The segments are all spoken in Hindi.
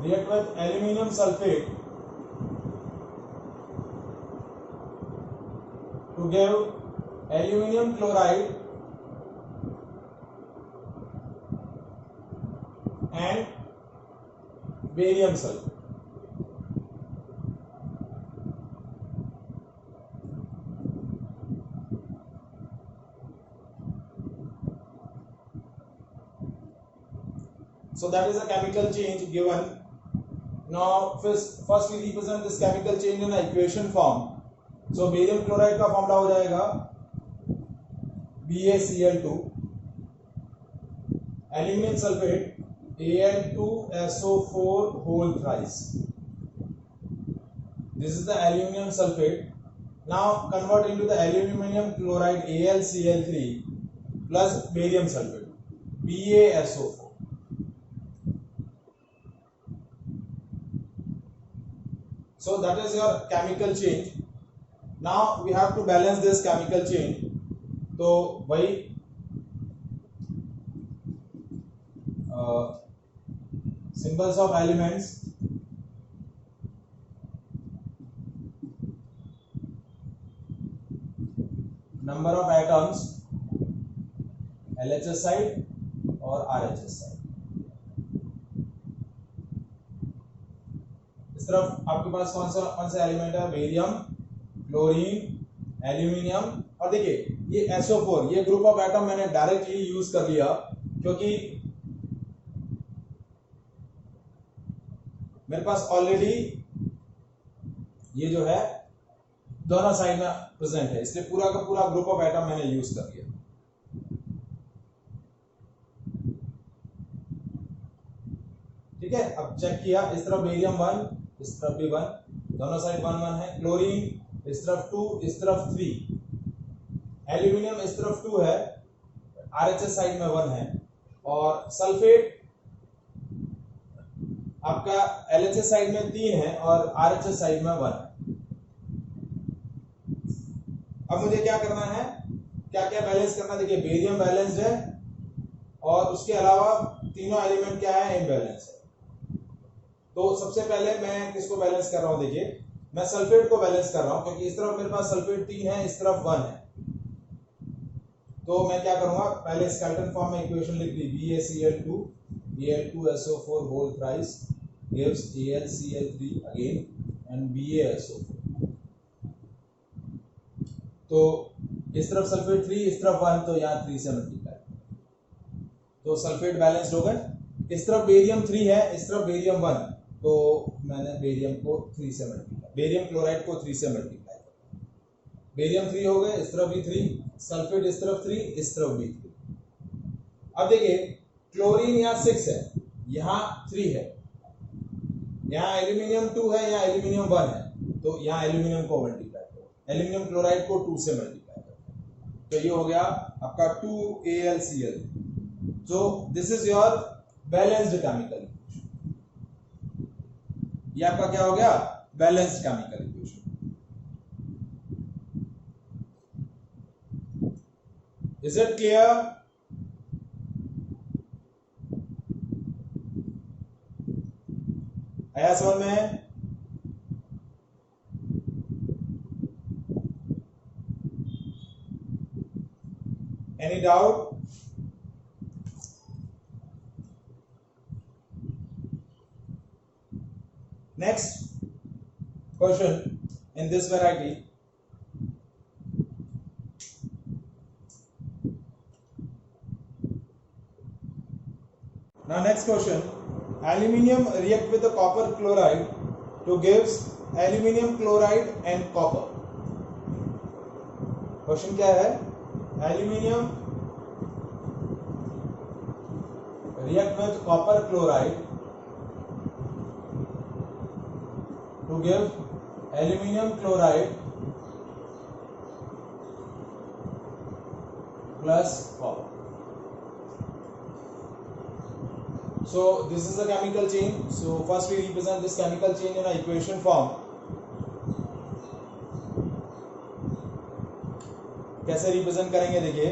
react with aluminum sulfate to give aluminum chloride and barium sulfate. So that is a chemical change given. Now first we represent this chemical change in an equation form. So barium chloride का फॉर्मूला हो जाएगा BaCl2, aluminum sulfate Al2SO4 whole thrice. This is the aluminum sulfate. Now convert into the aluminum chloride AlCl3 plus barium sulfate BaSO4. So that is your chemical change. Now we have to balance this chemical change. तो वही symbols of elements, number of atoms, LHS side और RHS side. इस तरफ आपके पास कौन सा एलिमेंट है? बेरियम, क्लोरीन, एल्यूमिनियम और देखिए ये SO4, ये ग्रुप ऑफ एटम मैंने डायरेक्टली यूज कर लिया क्योंकि मेरे पास ऑलरेडी ये जो है दोनों साइड में प्रेजेंट है, इसलिए पूरा का पूरा ग्रुप ऑफ एटम मैंने यूज कर लिया। ठीक है, अब चेक किया, इस तरफ बेरियम 1, इस तरफ भी 1, दोनों साइड 1 1 है। क्लोरीन इस तरफ 2, इस तरफ 3, एल्यूमिनियम इस तरफ 2 है, आरएचएस साइड में 1 है, और सल्फेट आपका एलएचएस साइड में 3 है और आरएचएस साइड में 1 है। अब मुझे क्या करना है, क्या क्या बैलेंस करना है? देखिए बेरियम बैलेंस्ड है और उसके अलावा तीनों एलिमेंट क्या है? इम्बैलेंस है। तो सबसे पहले मैं किसको बैलेंस कर रहा हूं? देखिए मैं सल्फेट को बैलेंस कर रहा हूं क्योंकि इस तरफ मेरे पास सल्फेट 3 है, इस तरफ 1 है। तो मैं क्या करूंगा, पहले स्केलेटन फॉर्म में इक्वेशन लिख ली, BaCl2 Al2SO4 whole thrice gives AlCl3 again and BaSO4। तो इस तरफ सल्फेट 3, इस तरफ 1, तो यहाँ 3 से मल्टीप्लाई, तो सल्फेट बैलेंस्ड हो गए। इस तरफ बेरियम 3 है, इस तरफ बेरियम 1, तो मैंने बेरियम को 3 से मल्टीप्लाई, बेरियम क्लोराइड को 3 से मल्टीप्लाई कर, बेरियम 3 हो गए, इस तरफ भी 3, सल्फेट इस तरफ 3, इस तरफ भी 3। अब देखिए क्लोरीन यहाँ 6 है, यहाँ 3 है, यहाँ एल्यूमिनियम 2 है, यहाँ एल्यूमिनियम 1 है, तो यहाँ एल्यूमिनियम को मल्टीप्लाई करो, एल्यूमिनियम क्लोराइड को 2 से मल्टीप्लाई करो, तो ये हो गया आपका 2AlCl। so this is your balanced chemical equation। ये आपका क्या हो गया? Balanced chemical equation. Is it clear? आया समझ में? Any doubt? Next question in this variety, now next question, aluminium react with the copper chloride to gives aluminium chloride and copper। Question क्या है? aluminium react with copper chloride to give aluminum chloride plus copper। So this is the chemical chain। So first we represent this chemical chain in a equation form। कैसे रिप्रेजेंट करेंगे? देखिए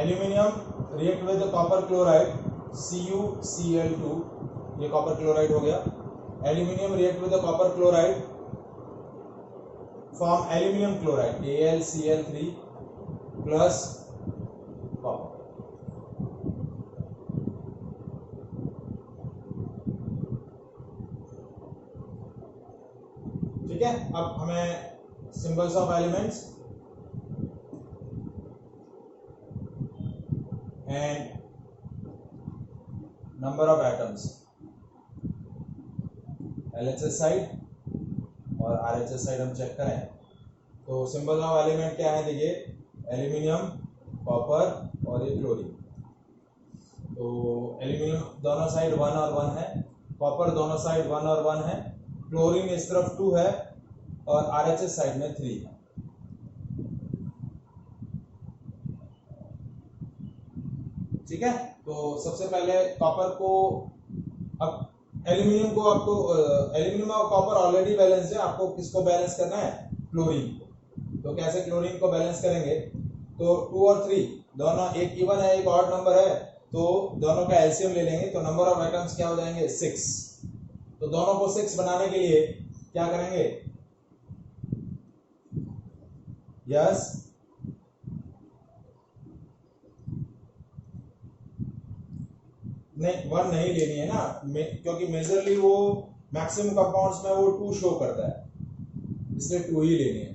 aluminium react with copper chloride CuCl2, ये कॉपर क्लोराइड हो गया। Aluminium react with copper chloride form aluminium chloride AlCl3 plus copper. ठीक है, अब हमें symbols of elements and number of atoms LHS side और RHS साइड हम चेक करें तो सिंबल ऑफ एलिमेंट क्या है, देखिए एल्यूमिनियम, कॉपर और ये क्लोरीन। तो एल्यूमिनियम दोनों साइड 1 और 1 है, कॉपर दोनों साइड 1 और 1 है, क्लोरीन इस तरफ 2 है और RHS साइड में 3 है। ठीक है, तो सबसे पहले कॉपर को, अब एल्यूमिनियम को आपको एल्यूमिनियम और कॉपर ऑलरेडी बैलेंस है, आपको किसको बैलेंस करना है, क्लोरीन को। तो कैसे क्लोरीन को बैलेंस करेंगे, तो 2 और 3 दोनों, एक इवन है एक ऑड नंबर है, तो दोनों का एलसीएम ले लेंगे तो नंबर ऑफ एटम्स क्या हो जाएंगे 6। तो दोनों को 6 बनाने के लिए क्या करेंगे, यस नहीं 1 नहीं लेनी है ना, क्योंकि मेजरली वो मैक्सिमम कंपाउंड्स में वो 2 शो करता है, इसलिए 2 ही लेनी है।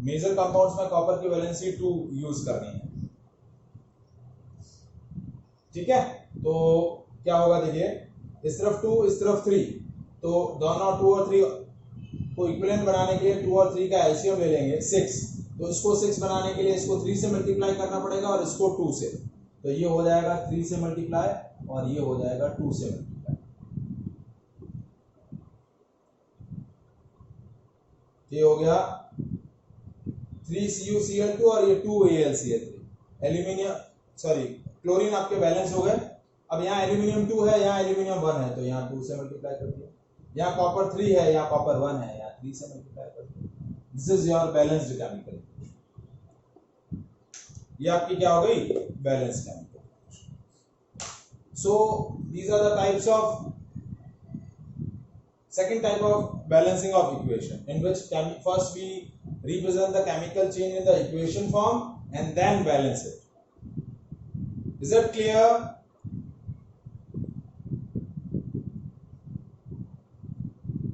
मेजर कंपाउंड्स में कॉपर की वैलेंसी 2 यूज करनी है। ठीक है, तो क्या होगा, देखिए इस तरफ 2 इस तरफ 3, तो दोनों 2 और 3 को इक्विवेलेंट बनाने के लिए 2 और 3 का एलसीएम ले लेंगे 6। तो इसको 6 बनाने के लिए इसको 3 से मल्टीप्लाई करना पड़ेगा और इसको 2 से, तो ये हो जाएगा 3 से मल्टीप्लाई और ये हो जाएगा 2 से मल्टीप्लाई। ये हो गया 3CuCl2 और ये 2AlCl3। एल्यूमिनियम सॉरी क्लोरीन आपके बैलेंस हो गए। अब यहाँ एल्यूमिनियम 2 है, यहाँ एल्यूमिनियम 1 है, तो यहाँ 2 से मल्टीप्लाई कर दिया। यहाँ कॉपर 3 है, यहाँ कॉपर 1 है, यहाँ 3 से मल्टीप्लाई कर दिया। This is your balanced chemical. ये आपकी क्या हो गई, balance chemical. So these are the types of second type of balancing of equation, in which first we represent the chemical change in the equation form and then balance it. Is that clear?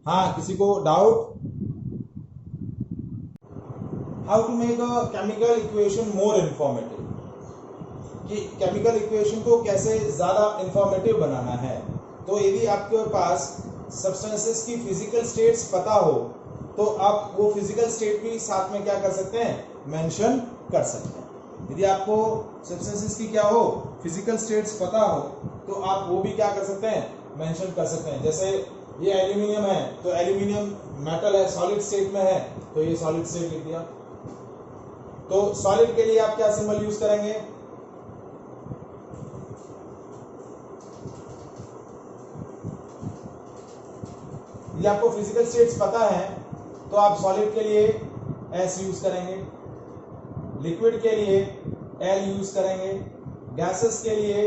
हाँ, किसी को doubt? How to make a chemical equation more informative? कि केमिकल इक्वेशन को कैसे ज्यादा इंफॉर्मेटिव बनाना है। तो यदि आपके पास सब्सटेंसेस की फिजिकल स्टेट्स पता हो तो आप वो फिजिकल स्टेट भी साथ में क्या कर सकते हैं, मेंशन कर सकते हैं। यदि आपको सब्सटेंसेस की क्या हो, फिजिकल स्टेट्स पता हो तो आप वो भी क्या कर सकते हैं, मेंशन कर सकते हैं। जैसे ये एल्यूमिनियम है तो एल्यूमिनियम मेटल है, सॉलिड स्टेट में है, तो ये सॉलिड स्टेट लिख दिया। तो सॉलिड के लिए आप क्या सिंबल यूज करेंगे, यदि आपको फिजिकल स्टेट्स पता है तो आप सॉलिड के लिए S यूज करेंगे, लिक्विड के लिए L यूज करेंगे, गैसेस के लिए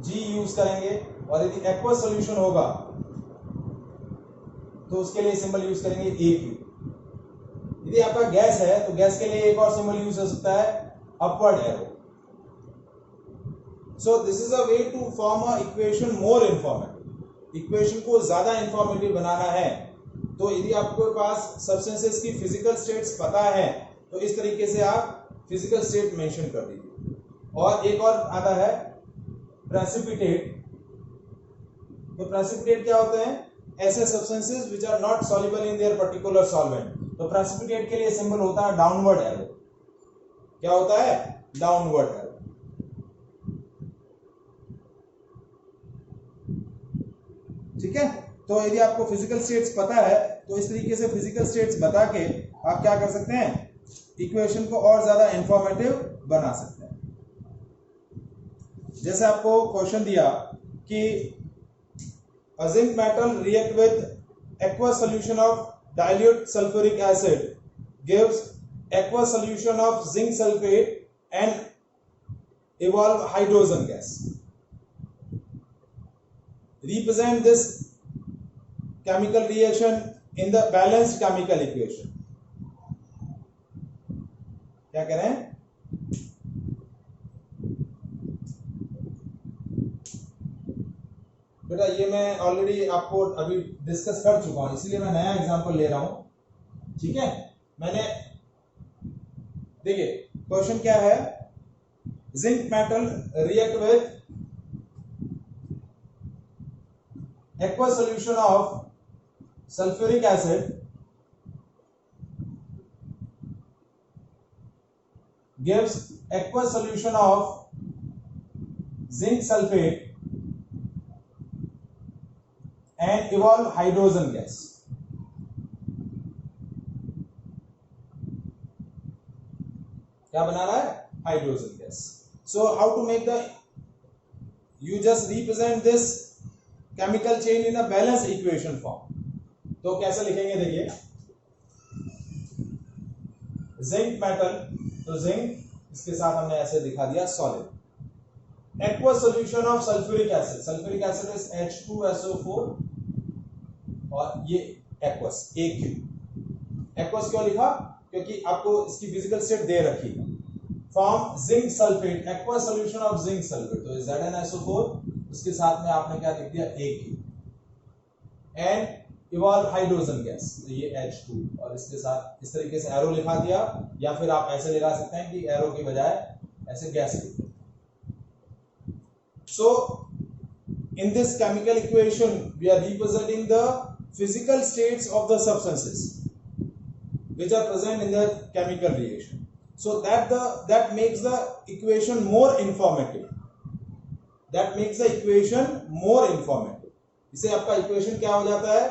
G यूज करेंगे, और यदि एक्वस सॉल्यूशन होगा तो उसके लिए सिंबल यूज करेंगे AQ। यदि आपका गैस है तो गैस के लिए एक और सिंबल यूज हो सकता है, upward arrow. So this is a way to form a equation more informative. Equation को ज्यादा इंफॉर्मेटिव बनाना है तो यदि आपके पास सब्सटेंसेस की फिजिकल स्टेट्स पता है तो इस तरीके से आप फिजिकल स्टेट मेंशन कर दीजिए। और एक और आता है प्रेसिपिटेट। तो प्रेसिपिटेट क्या होते हैं, ऐसे substances which are not soluble in their particular solvent. तो प्रेसिपिटेट के लिए सिंबल होता है डाउनवर्ड एरो। क्या होता है, डाउनवर्ड एरो। ठीक है, तो यदि आपको फिजिकल स्टेट्स पता है तो इस तरीके से फिजिकल स्टेट्स बता के आप क्या कर सकते हैं, इक्वेशन को और ज्यादा इंफॉर्मेटिव बना सकते हैं। जैसे आपको क्वेश्चन दिया कि a zinc metal react with aqueous solution of dilute sulfuric acid gives aqueous solution of zinc sulfate and evolve hydrogen gas. Represent this chemical reaction in the balanced chemical equation. क्या कह रहे हैं? बेटा ये मैं ऑलरेडी आपको अभी डिस्कस कर चुका हूं, इसलिए मैं नया एग्जांपल ले रहा हूं। ठीक है, मैंने देखिए क्वेश्चन क्या है, zinc metal react with aqueous solution of sulfuric acid gives aqueous solution of zinc sulfate and evolve hydrogen gas. क्या बना रहा है? Hydrogen gas. So how to make the, you just represent this chemical chain in a balanced equation form. तो कैसे लिखेंगे देखिए, जिंक मेटल, तो जिंक इसके साथ हमने ऐसे दिखा दिया solid. aqueous solution of sulfuric acid, sulfuric acid is H2SO4 और ये aqueous AQ. aqueous क्यों लिखा? क्योंकि आपको इसकी फिजिकल स्टेट दे रखी है. Form zinc sulphate, aqueous solution of zinc sulfate, तो ZnSO4, उसके साथ में आपने क्या लिख दिया AQ. And evolve hydrogen gas, तो ये H2 और इसके साथ इस तरीके से एरो लिखा दिया, या फिर आप ऐसे लिखा सकते हैं कि एरो के बजाय ऐसे गैस लिख दिया. So in this chemical equation we are representing the physical states of the substances which are present in the chemical reaction, so that makes the equation more informative. That makes the equation more informative. इससे आपका इक्वेशन क्या हो जाता है?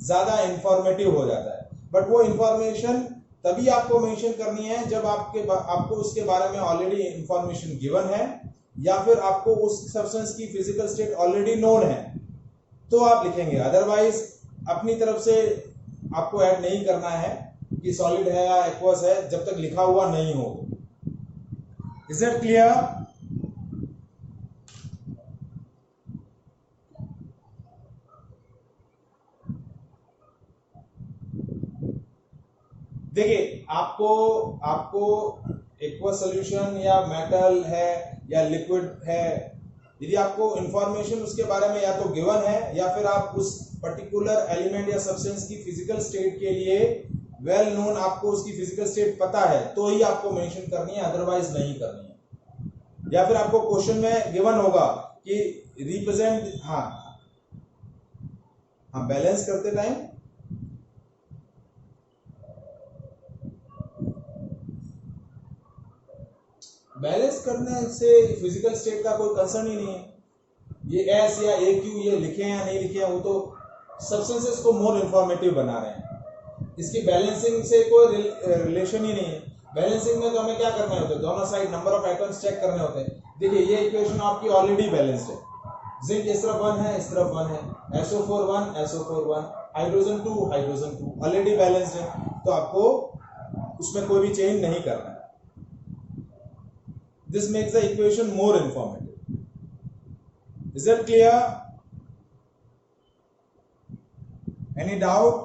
ज्यादा इंफॉर्मेटिव हो जाता है. बट वो इंफॉर्मेशन तभी आपको मेंशन करनी है जब आपको उसके बारे में ऑलरेडी इंफॉर्मेशन गिवन है, या फिर आपको उस सब्सटेंस की फिजिकल स्टेट ऑलरेडी नोन है, तो आप लिखेंगे. अदरवाइज अपनी तरफ से आपको ऐड नहीं करना है कि सॉलिड है या एक्वस है जब तक लिखा हुआ नहीं हो. Is it clear? देखिए आपको एक्वस सॉल्यूशन या मेटल है या लिक्विड है, यदि आपको इंफॉर्मेशन उसके बारे में या तो गिवन है, या फिर आप उस पर्टिकुलर एलिमेंट या सब्सटेंस की फिजिकल स्टेट के लिए वेल नोन, आपको उसकी फिजिकल स्टेट पता है, तो ही आपको मेंशन करनी है, अदरवाइज नहीं करनी है. या फिर आपको क्वेश्चन में गिवन होगा कि रिप्रेजेंट, हाँ बैलेंस करते टाइम बैलेंस करने से फिजिकल स्टेट का कोई कंसर्न ही नहीं है. ये एस या ए क्यू ये लिखे या नहीं लिखे हैं, वो तो सब्सटेंसेस को मोर इंफॉर्मेटिव बना रहे हैं. इसकी बैलेंसिंग से कोई रिलेशन ही नहीं है. बैलेंसिंग में तो हमें क्या करना होता है? दोनों side number of atoms check करने होते हैं. देखिए ये इक्वेशन आपकी ऑलरेडी बैलेंस्ड है. जिंक इस तरफ 1 है, इस तरफ 1 है, SO4 1, SO4 1, hydrogen 2, hydrogen 2, already balanced है, तो आपको उसमें कोई भी चेंज नहीं करना है. This makes the equation more informative. Is that clear? Any doubt?